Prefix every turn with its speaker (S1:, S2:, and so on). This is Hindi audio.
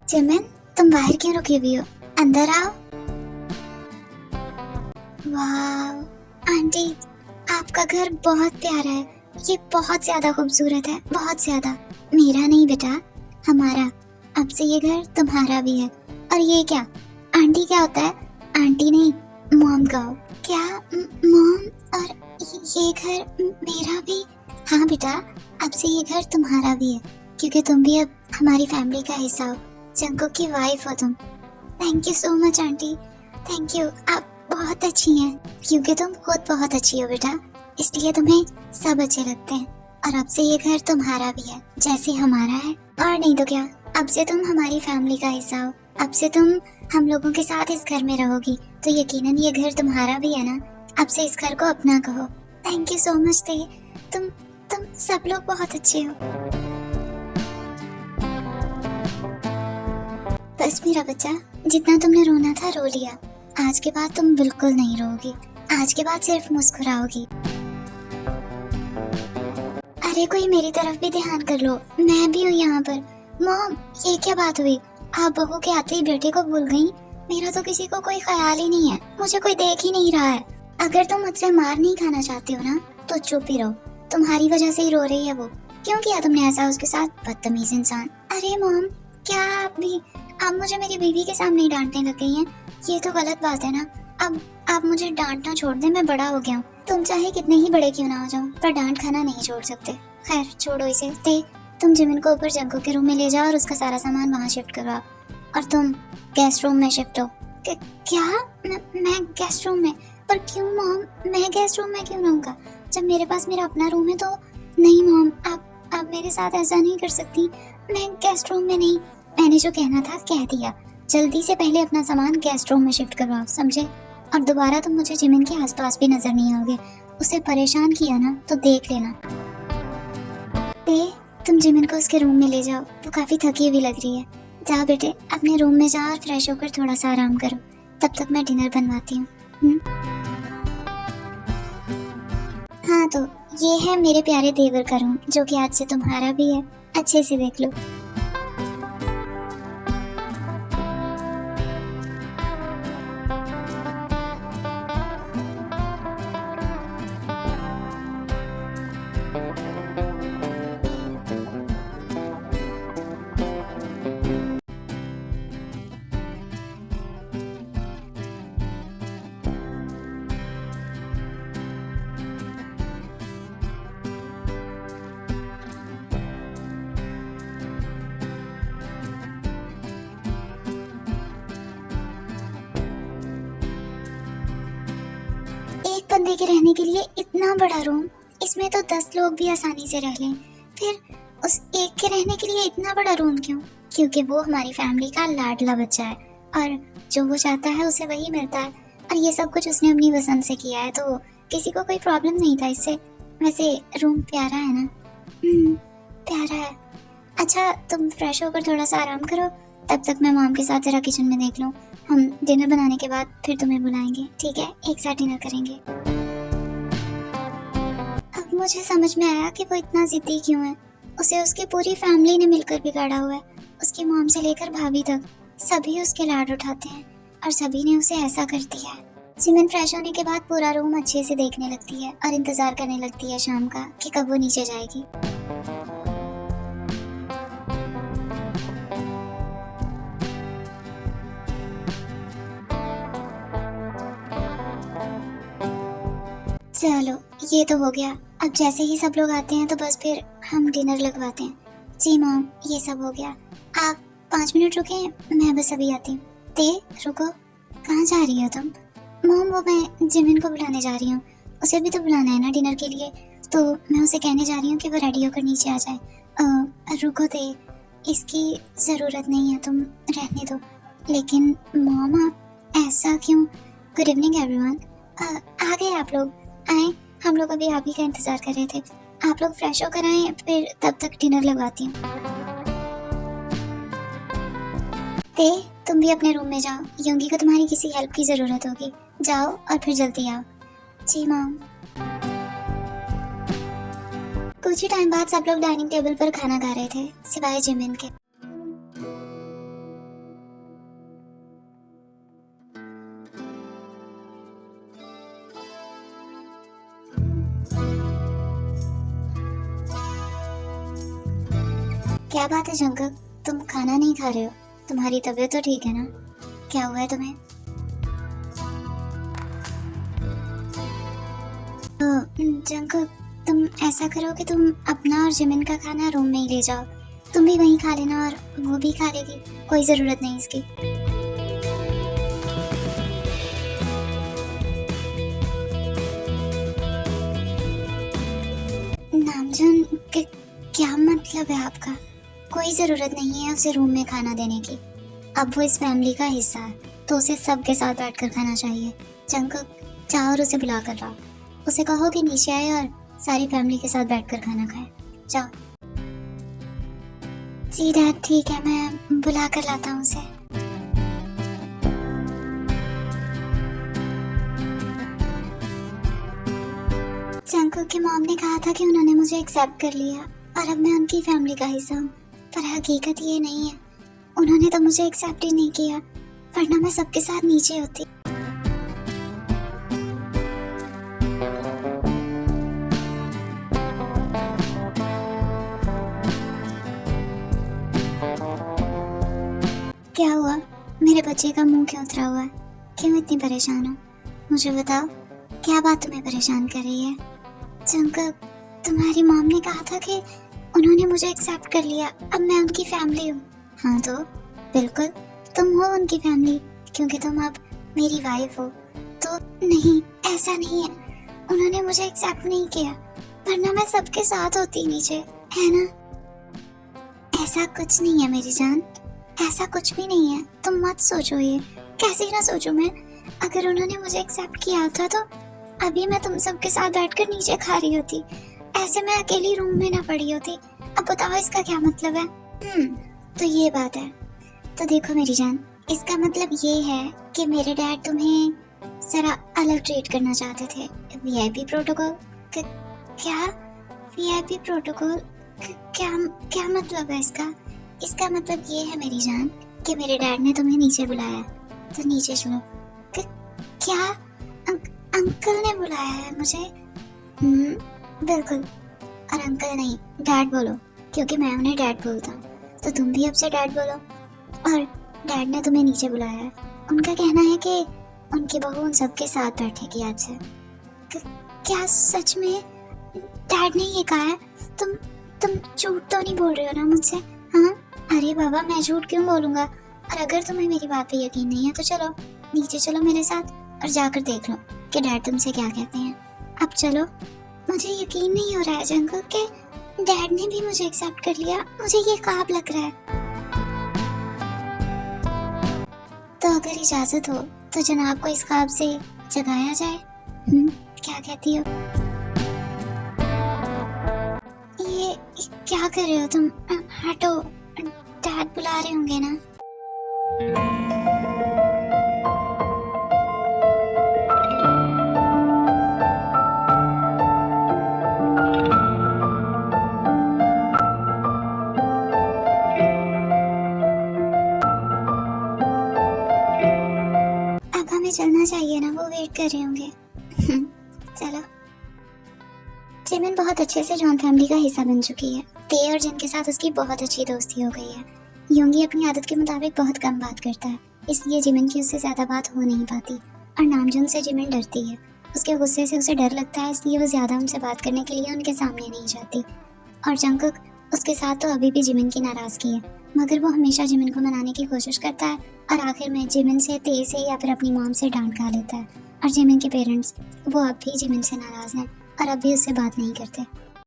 S1: जिमिन, तुम बाहर क्यों रुकी हुई हो? अंदर आओ। वाह आंटी, आपका घर बहुत प्यारा है। ये बहुत ज्यादा खूबसूरत है, बहुत ज्यादा। मेरा नहीं बेटा, हमारा। अब से ये घर तुम्हारा भी है। और ये क्या आंटी, क्या होता है? आंटी नहीं, मॉम कहो। क्या मॉम? और ये घर मेरा भी? हाँ बेटा, अब से ये घर तुम्हारा भी है, क्योंकि तुम भी अब हमारी फैमिली का हिस्सा हो। जंकुक की वाइफ हो तुम। Thank you so much aunty, thank you. आप बहुत अच्छी हैं, क्योंकि तुम खुद बहुत अच्छी हो बेटा, इसलिए तुम्हें सब अच्छे लगते हैं। और अब से ये घर तुम्हारा भी है, जैसे हमारा है। और नहीं तो क्या, अब से तुम हमारी फैमिली का हिस्सा हो। अब से तुम हम लोगों के साथ इस घर में रहोगी, तो यकीनन ये घर तुम्हारा भी है ना। अब से इस घर को अपना कहो। थैंक यू सो मच ते, तुम सब लोग बहुत अच्छे हो। बस मेरा बच्चा, जितना तुमने रोना था रो लिया। आज के बाद तुम बिल्कुल नहीं रोगी। आज के बाद सिर्फ मुस्कुराओगी। अरे कोई मेरी तरफ भी ध्यान कर लो, मैं भी हूँ यहाँ पर। मॉम, ये क्या बात हुई? आप बहू के आते ही बेटे को भूल गई। मेरा तो किसी को कोई ख्याल ही नहीं है, मुझे कोई देख ही नहीं रहा है। अगर तुम मुझसे मार नहीं खाना चाहती हो ना, तो चुप ही रहो। तुम्हारी वजह से ही रो रही है वो। क्यों किया तुमने ऐसा उसके साथ, बदतमीज इंसान? अरे मॉम, क्या आप मुझे मेरी बीवी के सामने ही डांटने लग गई हैं? ये तो गलत बात है ना। अब आप मुझे डांटना छोड़ दे, मैं बड़ा हो गया हूँ। तुम चाहे कितने ही बड़े क्यों ना हो जाओ, पर डांट खाना नहीं छोड़ सकते। खैर छोड़ो इसे। ते, तुम जिमिन को ऊपर जंकुक के रूम में ले जाओ और उसका सारा सामान वहाँ शिफ्ट करवाओ। और तुम गेस्ट रूम में शिफ्ट हो। क्या? मैं गेस्ट रूम में? पर क्यों मॉम, मैं गेस्ट रूम में क्यों रहूँगा जब मेरे पास मेरा अपना रूम है? तो नहीं मॉम, आप मेरे साथ ऐसा नहीं कर सकती। मैं गेस्ट रूम में नहीं, मैंने जो कहना था कह दिया। जल्दी से पहले अपना सामान गेस्ट रूम में शिफ्ट करवाओ, समझे? और दोबारा तुम मुझे जिमिन के आसपास भी नजर नहीं आओगे। उसे परेशान किया ना तो देख लेना। तुम जिमिन को उसके रूम में ले जाओ, वो काफी थकी हुई लग रही है। जाओ बेटे, अपने रूम में जाओ और फ्रेश होकर थोड़ा सा आराम करो। तब तक मैं डिनर बनवाती हूँ। हाँ तो ये है मेरे प्यारे देवर का रूम, जो कि आज से तुम्हारा भी है। अच्छे से देख लो। एक बंदे के रहने के लिए इतना बड़ा रूम, इसमें तो 10 लोग भी आसानी से रह लें। फिर उस एक के रहने के लिए इतना बड़ा रूम क्यों? क्योंकि वो हमारी फैमिली का लाडला बच्चा है, और जो वो चाहता है उसे वही मिलता है। और ये सब कुछ उसने अपनी पसंद से किया है, तो किसी को कोई प्रॉब्लम नहीं था इससे। वैसे रूम प्यारा है ना? प्यारा है। अच्छा, तुम फ्रेश होकर थोड़ा सा आराम करो, तब तक मैं मॉम के साथ जरा किचन में देख लूँ। हम डिनर बनाने के बाद फिर तुम्हें बुलाएंगे, ठीक है? एक साथ डिनर करेंगे। अब मुझे समझ में आया कि वो इतना जिद्दी क्यों है। उसे उसकी पूरी फैमिली ने मिलकर बिगाड़ा हुआ है। उसकी मॉम से लेकर भाभी तक सभी उसके लाड उठाते हैं, और सभी ने उसे ऐसा कर दिया है। जिमिन फ्रेश होने के बाद पूरा रूम अच्छे से देखने लगती है और इंतजार करने लगती है शाम का कि कब वो नीचे जाएगी। चलो ये तो हो गया। अब जैसे ही सब लोग आते हैं तो बस फिर हम डिनर लगवाते हैं। जी मॉम, ये सब हो गया। आप 5 मिनट रुके, मैं बस अभी आती हूँ। ते, रुको, कहाँ जा रही हो तुम? मॉम, वो मैं जिमिन को बुलाने जा रही हूँ। उसे भी तो बुलाना है ना डिनर के लिए, तो मैं उसे कहने जा रही हूँ कि वो रेडी होकर नीचे आ जाए। रुको ते, इसकी ज़रूरत नहीं है, तुम रहने दो। लेकिन मॉम, आप ऐसा क्यों? Good evening everyone. आ गए आप लोग? आए, हम लोग अभी आप ही का इंतजार कर रहे थे। आप लोग फ्रेश होकर आए, फिर तब तक डिनर लगवाती हूँ। ते, तुम भी अपने रूम में जाओ, योंगी को तुम्हारी किसी हेल्प की जरूरत होगी। जाओ और फिर जल्दी आओ। जी मॉम। कुछ ही टाइम बाद सब लोग डाइनिंग टेबल पर खाना खा रहे थे, सिवाय जिमिन के। बात है जंकक, तुम खाना नहीं खा रहे हो? तुम्हारी तबीयत तो ठीक है ना? क्या हुआ है तुम्हें? जंकक, तुम ऐसा करो कि तुम अपना और जिमिन का खाना रूम में ही ले जाओ। तुम भी वहीं खा लेना और वो भी खा लेगी, कोई जरूरत नहीं इसकी। नामजन, क्या मतलब है आपका? कोई जरूरत नहीं है उसे रूम में खाना देने की। अब वो इस फैमिली का हिस्सा है तो उसे सबके साथ बैठकर खाना चाहिए। जंकक, जाओ और उसे बुला कर लाओ। उसे कहो कि नीचे आए और सारी फैमिली के साथ बैठकर खाना खाए। जाओ। जी डैड, ठीक है, मैं बुला कर लाता हूँ उसे। जंकक की मॉम ने कहा था कि उन्होंने मुझे एक्सेप्ट कर लिया और अब मैं उनकी फैमिली का हिस्सा हूँ, पर हकीकत ये नहीं है। उन्होंने तो मुझे एक्सेप्ट ही नहीं किया, वरना मैं सबके साथ नीचे होती। क्या हुआ? मेरे बच्चे का मुंह क्यों उतरा हुआ है? क्यों इतनी परेशान हो? मुझे बताओ, क्या बात तुम्हें परेशान कर रही है? जंकक, तुम्हारी मॉम ने कहा था कि उन्होंने मुझे एक्सेप्ट कर लिया, अब मैं उनकी फैमिली हूँ। हाँ तो बिल्कुल, तुम हो उनकी फैमिली, क्योंकि तुम अब मेरी वाइफ हो। तो नहीं, ऐसा नहीं है, उन्होंने मुझे एक्सेप्ट नहीं किया, वरना मैं सबके साथ होती नीचे, है ना? ऐसा कुछ नहीं है मेरी जान, ऐसा कुछ भी नहीं है, तुम मत सोचो ये। कैसे ना सोचूं मैं? अगर उन्होंने मुझे एक्सेप्ट किया होता तो अभी मैं तुम सबके साथ बैठकर नीचे खा रही होती, ऐसे मैं अकेली रूम में ना पड़ी होती। अब बताओ इसका क्या मतलब है? तो ये बात है। तो देखो मेरी जान, इसका मतलब ये है कि मेरे डैड तुम्हें जरा अलग ट्रीट करना चाहते थे। VIP protocol? क्या वीआईपी प्रोटोकॉल? क्या क्या मतलब है इसका? इसका मतलब ये है मेरी जान कि मेरे डैड ने तुम्हें नीचे बुलाया, तो नीचे चलो। क्या अंकल ने बुलाया है मुझे? बिल्कुल, और अंकल नहीं डैड बोलो, क्योंकि मैं उन्हें डैड बोलता हूँ, तो तुम भी अब से डैड बोलो। और डैड ने तुम्हें नीचे बुलाया है, उनका कहना है कि उनकी बहू उन सबके साथ बैठेगी आज से। क्या सच में डैड ने ये कहा है? तुम झूठ तो नहीं बोल रहे हो ना मुझसे? हाँ? अरे बाबा, मैं झूठ क्यों बोलूँगा? और अगर तुम्हें मेरी बात पे यकीन नहीं है तो चलो नीचे चलो मेरे साथ और जाकर देख लो कि डैड तुमसे क्या कहते हैं। अब चलो। मुझे यकीन नहीं हो रहा है जंकल कि डैड ने भी मुझे एक्सेप्ट कर लिया, मुझे ये ख्वाब लग रहा है। तो अगर इजाजत हो तो जनाब को इस ख्वाब से जगाया जाए। क्या कहती हो? ये क्या कर रहे हो तुम? हटो, डैड बुला रहे होंगे ना। अब हमें चलना चाहिए ना, वो वेट कर रहे होंगे। चलो। जिमिन बहुत अच्छे से जॉन फैमिली का हिस्सा बन चुकी है। ते और जिन के साथ उसकी बहुत अच्छी दोस्ती हो गई है। योंगी अपनी आदत के मुताबिक बहुत कम बात करता है, इसलिए जिमिन की उससे ज्यादा बात हो नहीं पाती। और नामजून से जिमिन डरती है, उसके गुस्से से उसे डर लगता है, इसलिए वो ज्यादा उनसे बात करने के लिए उनके सामने नहीं जाती। और जंकुक उसके साथ तो अभी भी जिमिन की नाराजगी है, मगर वो हमेशा जिमिन को मनाने की कोशिश करता है और आखिर में जिमिन से ते से या फिर अपनी मॉम से डांट खा लेता है। और जिमिन के पेरेंट्स वो अब भी जिमिन से नाराज हैं और अब भी उससे बात नहीं करते।